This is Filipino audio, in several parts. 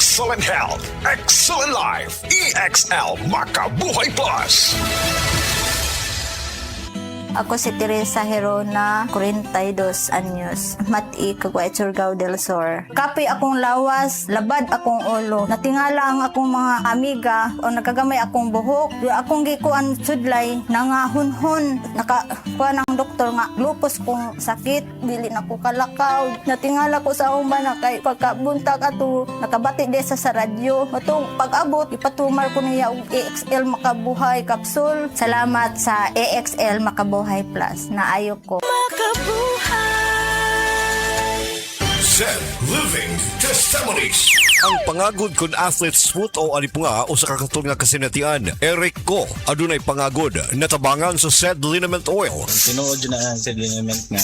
Excellent health, excellent life. EXL Makabuhay Plus. Ako si Teresa Herona, 42 anyos, Mati, Caguay, Surigao del Sur. Kapi akong lawas, labad akong ulo. Natingala ang akong mga amiga o nakagamay akong buhok. Yung akong gikuan sudlay, nangahunhon. Nakakuha ng doktor nga, lupus kong sakit, dili na ko kalakaw. Natingala ko sa umba na kay pagkabuntag ato, nakabati de sa radyo. Matong pag-abot, ipatumar ko niya og EXL Makabuhay Capsule. Salamat sa EXL Makabuhay Plus na ayok ko. Zen Living Testimonies. Ang pangagod kun athlete's foot o alipunga o sa kakatol nga kasinatian. Eric ko, adunay pangagod, natabangan sa said liniment oil. Tinuod yun na ang said liniment nga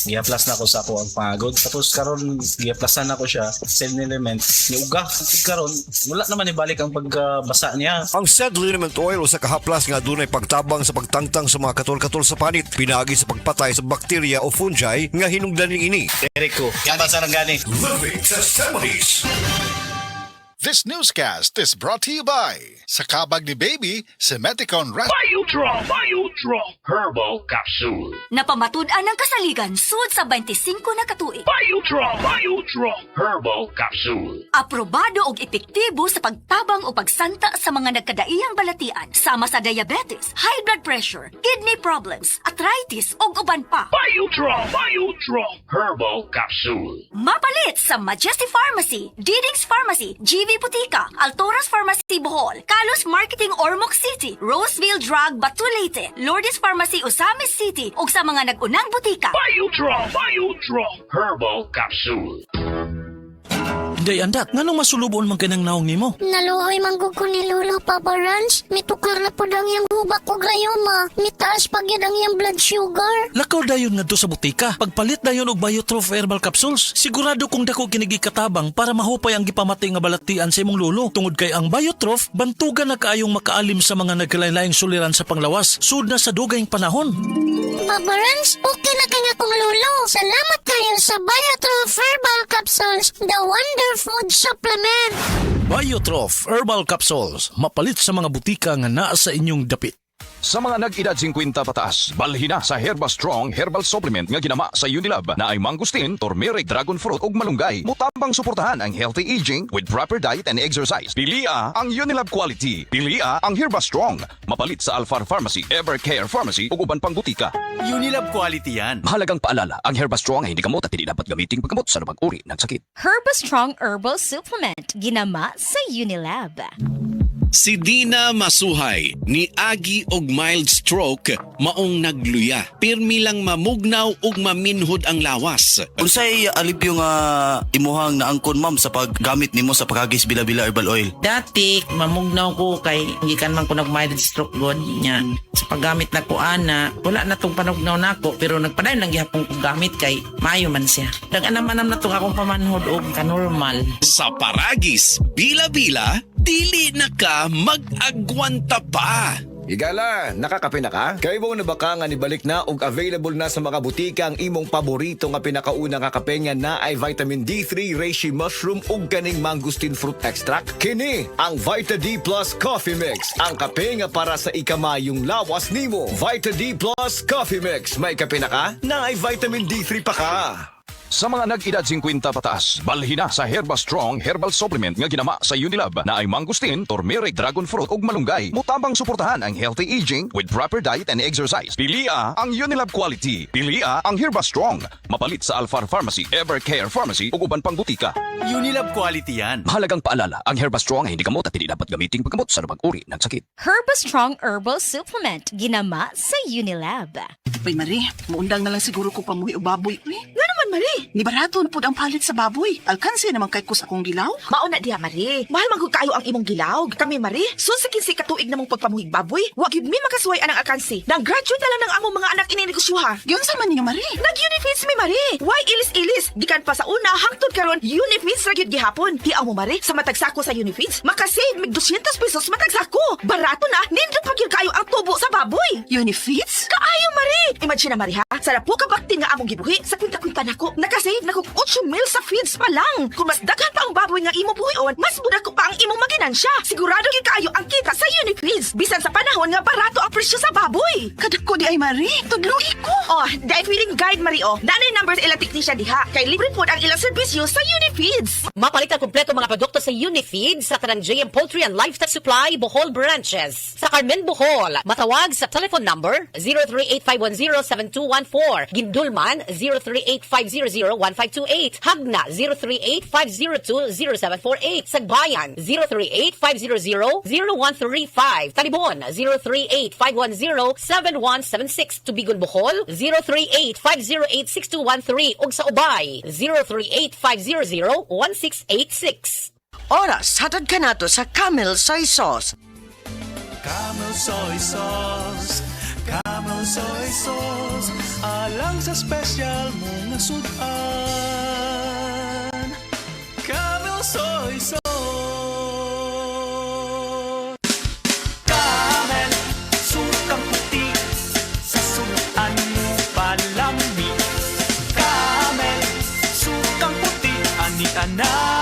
giaplas na ko sa ako ang pangagod. Tapos karon giaplasan na ko siya said liniment ni uga. Karon wala naman ibalik ang pagbasa niya. Ang said liniment oil o sa kahaplas nga adunay pagtabang sa pagtangtang sa mga katol-katol sa panit, pinagi sa pagpatay sa bakterya o fungi nga hinungdaning ini. Eric ko, yan ba sa gani? Living Testimonies. This newscast is brought to you by sa kabag ni Baby, Semeticon Rat. Biotrol Herbal Capsule. Napamatud-an ng kasaligan sud sa 25 na katuig. Biotrol Herbal Capsule. Aprobado og epektibo sa pagtabang o pagsanta sa mga nagkadaiyang balatian sama sa diabetes, high blood pressure, kidney problems, arthritis ug uban pa. Biotrol Herbal Capsule. Mapalit sa Majesty Pharmacy, Diding's Pharmacy, GV Butika, Altoras Pharmacy Bohol, Kalos Marketing Ormoc City, Roseville Drug Batulete, Lourdes Pharmacy Osamis City ug sa mga nag-unang butika. Biotrol Herbal Capsule. Day andak, nganong masulubon man kanang naong nimo? Naluoy manggug ko ni Lolo Papa Ranch. Mitukar na po dang yung hubak ko grayoma. Mitaas pag yan ang yung blood sugar. Lakaw dayon ngadto sa butika. Pagpalit dayon og Biotrof Herbal Capsules, sigurado kung dako kinigi katabang para mahupay ang gipamatay nga balatian sa imong lolo. Tungod kay ang Biotrof, bantugan na kaayong makaalim sa mga nagkalain-laing suliran sa panglawas, sud na sa dugayng panahon. Papa Ranch, okay na kanya kong lolo. Salamat kayo sa Biotrof Herbal Capsules, the wonder food supplement. Biotrof Herbal Capsules, mapalit sa mga butika nga naa sa inyong dapit. Sa mga nag-edad 50 pataas, balhin na sa Herba Strong Herbal Supplement nga ginama sa Unilab na ay mangustin, turmeric, dragon fruit ug malunggay. Mutambang suportahan ang healthy aging with proper diet and exercise. Pilia ang Unilab quality. Pilia ang Herba Strong. Mapalit sa Alfar Pharmacy, Evercare Pharmacy ug uban pang butika. Unilab quality yan. Mahalagang paalala, ang Herba Strong ay hindi gamot at hindi dapat gamitin paggamot sa anumang uri ng sakit. Herba Strong Herbal Supplement, ginama sa Unilab. Si Dina Masuhay ni Agi og mild stroke maong nagluya. Pirmi lang mamugnaw ug maminhod ang lawas. Unsay alipyo nga imuhang naangkon ma'am sa paggamit nimo sa pagagis bila-bila herbal oil? Dati mamugnaw ko kay gikan man ko nag mild stroke god niya. Sa paggamit na ko ana, wala na tong panugnaw nako pero nagpadayon lang gyapon ko gamit kay maayo man siya. Dag-anam-anam na tong akong pamanhod og kanormal. Sa paragis bila-bila dili na ka mag-agwanta pa. Igala, nakakape na ka? Kay mo na baka nga nibalik na ug available na sa mga butika ang imong paborito nga pinakauna nga kape nga na ay vitamin D3, reishi mushroom ug kaning mangosteen fruit extract. Kini ang Vita D Plus Coffee Mix, ang kape nga para sa ikamayong lawas nimo. Vita D Plus Coffee Mix, may kape na ka? Na ay vitamin D3 pa ka. Sa mga nag-edad 50 pataas, balhin na sa Herba Strong Herbal Supplement nga ginama sa Unilab na ay mangustin, turmeric, dragon fruit ug malunggay. Mutambang suportahan ang healthy aging with proper diet and exercise. Pilia ang Unilab quality. Pilia ang Herba Strong. Mapalit sa Alfar Pharmacy, Evercare Pharmacy ug uban pang butika. Unilab quality yan. Mahalagang paalala, ang Herba Strong ay hindi gamot at hindi dapat gamitin paggamot sa anumang uri ng sakit. Herba Strong Herbal Supplement, ginama sa Unilab. Uy, Marie, maundang na lang siguro ko pamuhi o baboy. Uy, nga naman, Marie. Ni barato na po ang palit sa baboy. Alkansi naman kay kus akong gilaw. Mauna diha, Marie. Mahal magkog kayo ang imong gilaw. Kami, Marie, sunsikin si katuig namong pagpamuhig baboy. Wag yun mi makasuway anang alkansi. Nang graduate na lang ng among mga anak ininegosyoha. Yun sa man niya, Marie. Nag-unifeeds mi, Marie. Why ilis-ilis? Gikan pa sa una, hangtod karon unifeeds ra gyud gihapon. Hiaw mo, Marie, sa matagsako sa unifeeds, makasave mig 200 pesos matagsako. Barato na, nindot pa gyud kayo ang tubo sa baboy. Unifeeds? Kaayo, Marie. Imagine na, Marie, ha? Sarap po kabaktin nga among gibuhi sa kwinta-kwinta nako. Nakasave na kog 8 mil sa feeds pa lang. Kung mas daghan pa ang baboy nga imo buhion, mas muda ko pa ang imong maginansya. Sigurado gyud kaayo ang kita sa Unifeeds. Bisan sa panahon nga barato ang presyo sa baboy. Kadako di ay Marie, tudloy ko. Oh, dahil feeling guide Mario. Nanay numbers ilang technician diha. Kay libre po ang ilang serbisyo sa Unifeeds. Mapalit ang kumpleto mga produkto sa Unifeeds sa tanang JM Poultry and Livestock Supply Bohol branches. Sa Carmen, Bohol, matawag sa telephone number 038-510-7214. Gindulman 038-500-1528. Hagna 038-502-0748. Sagbayan 038-500-0135. Talibon 038-510-7176. Tubigon, Bohol 038-508-6213. ug sa Ubay 038-500-1686. Oras, hatod ka nato sa Camel Soy Sauce. Camel Soy Sauce, Camel Soy Sauce, alang sa special mong nasudan. Camel Soy Sauce. Camel, sukang puti, sa sunuan mo palami. Camel, sukang puti, ani-ana.